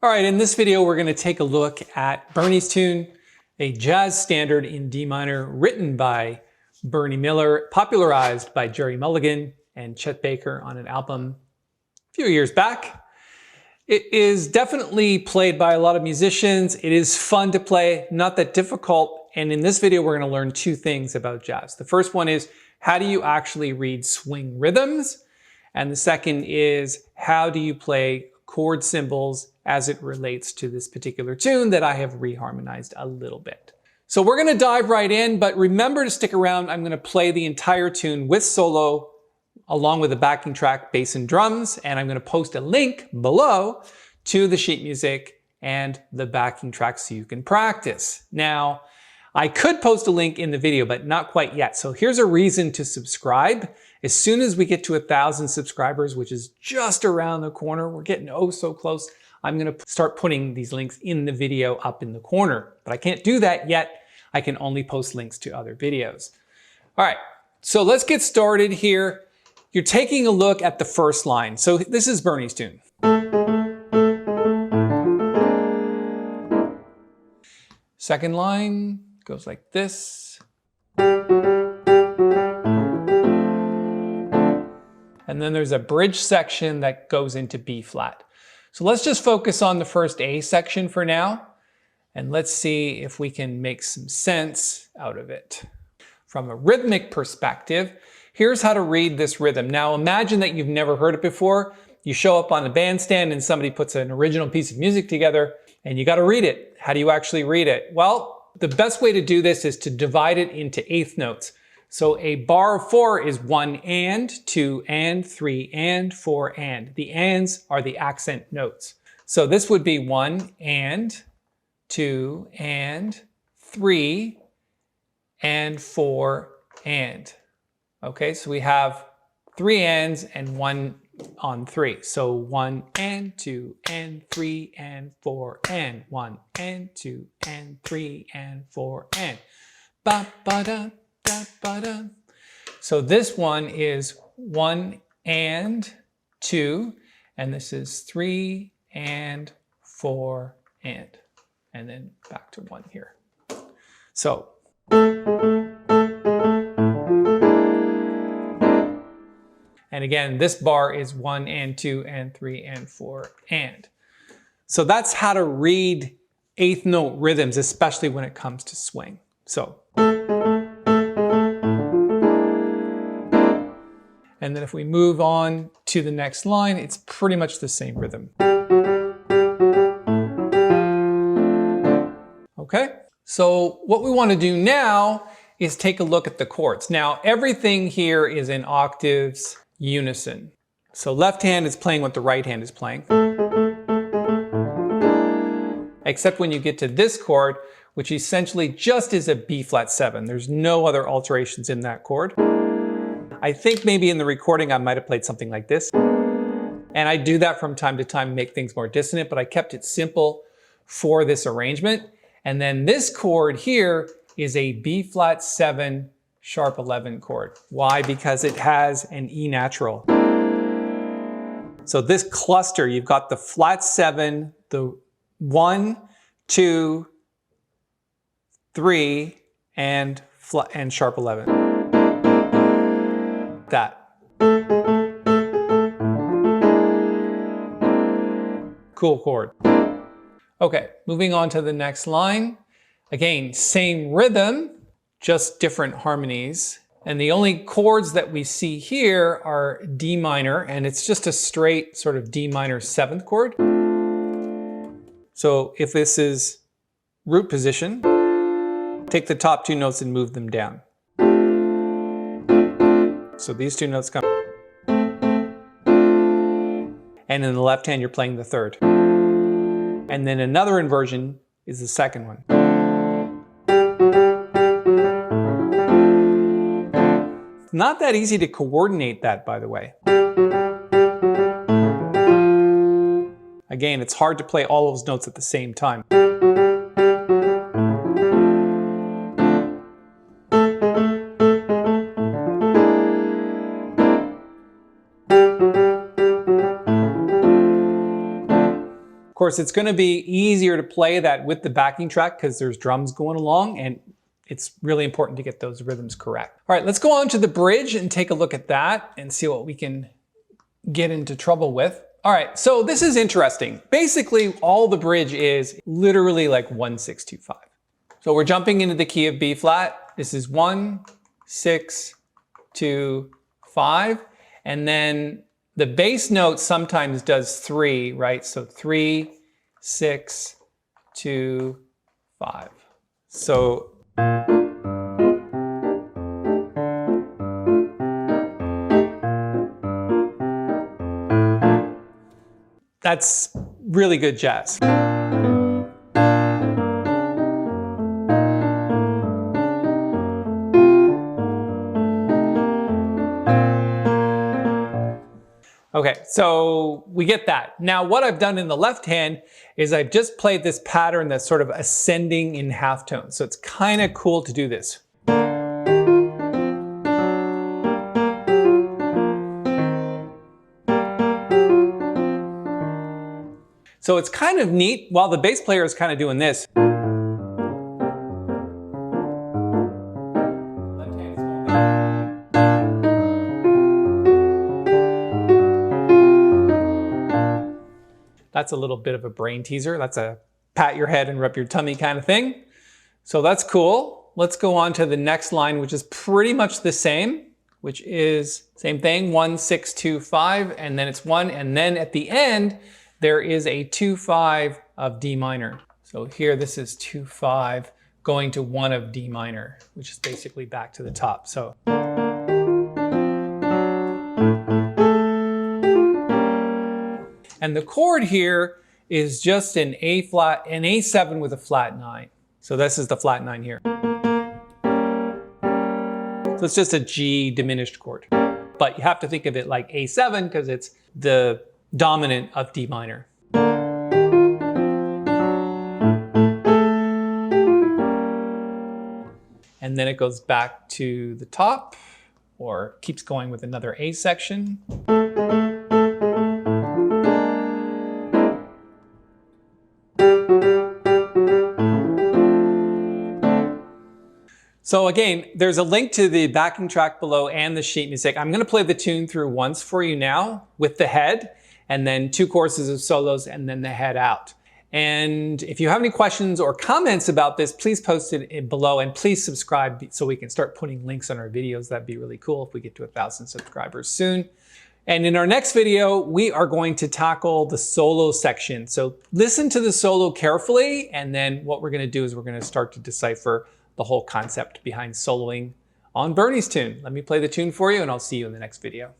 All right, in this video, we're going to take a look at Bernie's tune, a jazz standard in D minor written by Bernie Miller, popularized by Gerry Mulligan and Chet Baker on an album a few years back. It is definitely played by a lot of musicians. It is fun to play, not that difficult. And in this video, we're going to learn two things about jazz. The first one is, how do you actually read swing rhythms? And the second is, how do you play chord symbols as it relates to this particular tune that I have reharmonized a little bit. So we're going to dive right in, but remember to stick around. I'm going to play the entire tune with solo along with the backing track, bass and drums, and I'm going to post a link below to the sheet music and the backing track so you can practice. Now, I could post a link in the video, but not quite yet. So here's a reason to subscribe. As soon as we get to 1,000 subscribers, which is just around the corner, we're getting oh so close, I'm going to start putting these links in the video up in the corner. But I can't do that yet. I can only post links to other videos. All right, so let's get started here. You're taking a look at the first line. So this is Bernie's tune. Second line goes like this. And then there's a bridge section that goes into B flat. So let's just focus on the first A section for now. And let's see if we can make some sense out of it. From a rhythmic perspective, here's how to read this rhythm. Now imagine that you've never heard it before. You show up on a bandstand and somebody puts an original piece of music together and you got to read it. How do you actually read it? Well, the best way to do this is to divide it into eighth notes. So a bar of 4 is 1 and, 2 and, 3 and, 4 and. The ands are the accent notes. So this would be 1 and, 2 and, 3 and, 4 and. Okay, so we have 3 ands and 1 on 3. So 1 and, 2 and, 3 and, 4 and. 1 and, 2 and, 3 and, 4 and. Ba ba da. Da, ba, da. So this one is 1 and 2, and this is 3 and 4 and then back to 1 here. So and again, this bar is 1 and 2 and 3 and 4 and. So that's how to read eighth note rhythms, especially when it comes to swing. So and then if we move on to the next line, it's pretty much the same rhythm. Okay, so what we want to do now is take a look at the chords. Now, everything here is in octaves unison. So left hand is playing what the right hand is playing. Except when you get to this chord, which essentially just is a B flat 7. There's no other alterations in that chord. I think maybe in the recording I might have played something like this. And I do that from time to time to make things more dissonant, but I kept it simple for this arrangement. And then this chord here is a B flat 7 sharp 11 chord. Why? Because it has an E natural. So this cluster, you've got the flat 7, the 1, 2, 3, and sharp 11. That. Cool chord. Okay, moving on to the next line. Again, same rhythm, just different harmonies. And the only chords that we see here are D minor, and it's just a straight sort of D minor 7th chord. So if this is root position, take the top 2 notes and move them down. So these 2 notes come. And in the left hand, you're playing the 3rd. And then another inversion is the 2nd one. It's not that easy to coordinate that, by the way. Again, it's hard to play all those notes at the same time. course, it's going to be easier to play that with the backing track because there's drums going along, and it's really important to get those rhythms correct. All right, let's go on to the bridge and take a look at that and see what we can get into trouble with. All right, so this is interesting. Basically, all the bridge is literally like 1, 6, 2, 5. So we're jumping into the key of B flat. This is 1, 6, 2, 5. And then the bass note sometimes does 3, right? So 3, 6, 2, 5. So that's really good jazz. Okay, so we get that. Now what I've done in the left hand is I've just played this pattern that's sort of ascending in halftone. So it's kind of cool to do this. So it's kind of neat while the bass player is kind of doing this. That's a little bit of a brain teaser. That's a pat your head and rub your tummy kind of thing. So that's cool. Let's go on to the next line, which is pretty much the same, which is same thing, 1, 6, 2, 5, and then it's 1, and then at the end, there is a 2, 5 of D minor. So here, this is 2, 5 going to 1 of D minor, which is basically back to the top. So. And the chord here is just an A flat, an A7 with a flat 9. So this is the flat 9 here. So it's just a G diminished chord. But you have to think of it like A7 because it's the dominant of D minor. And then it goes back to the top or keeps going with another A section. So again, there's a link to the backing track below and the sheet music. I'm going to play the tune through once for you now with the head, and then 2 courses of solos, and then the head out. And if you have any questions or comments about this, please post it below, and please subscribe so we can start putting links on our videos. That'd be really cool if we get to 1,000 subscribers soon. And in our next video, we are going to tackle the solo section. So listen to the solo carefully, and then what we're going to do is we're going to start to decipher the whole concept behind soloing on Bernie's tune. Let me play the tune for you, and I'll see you in the next video.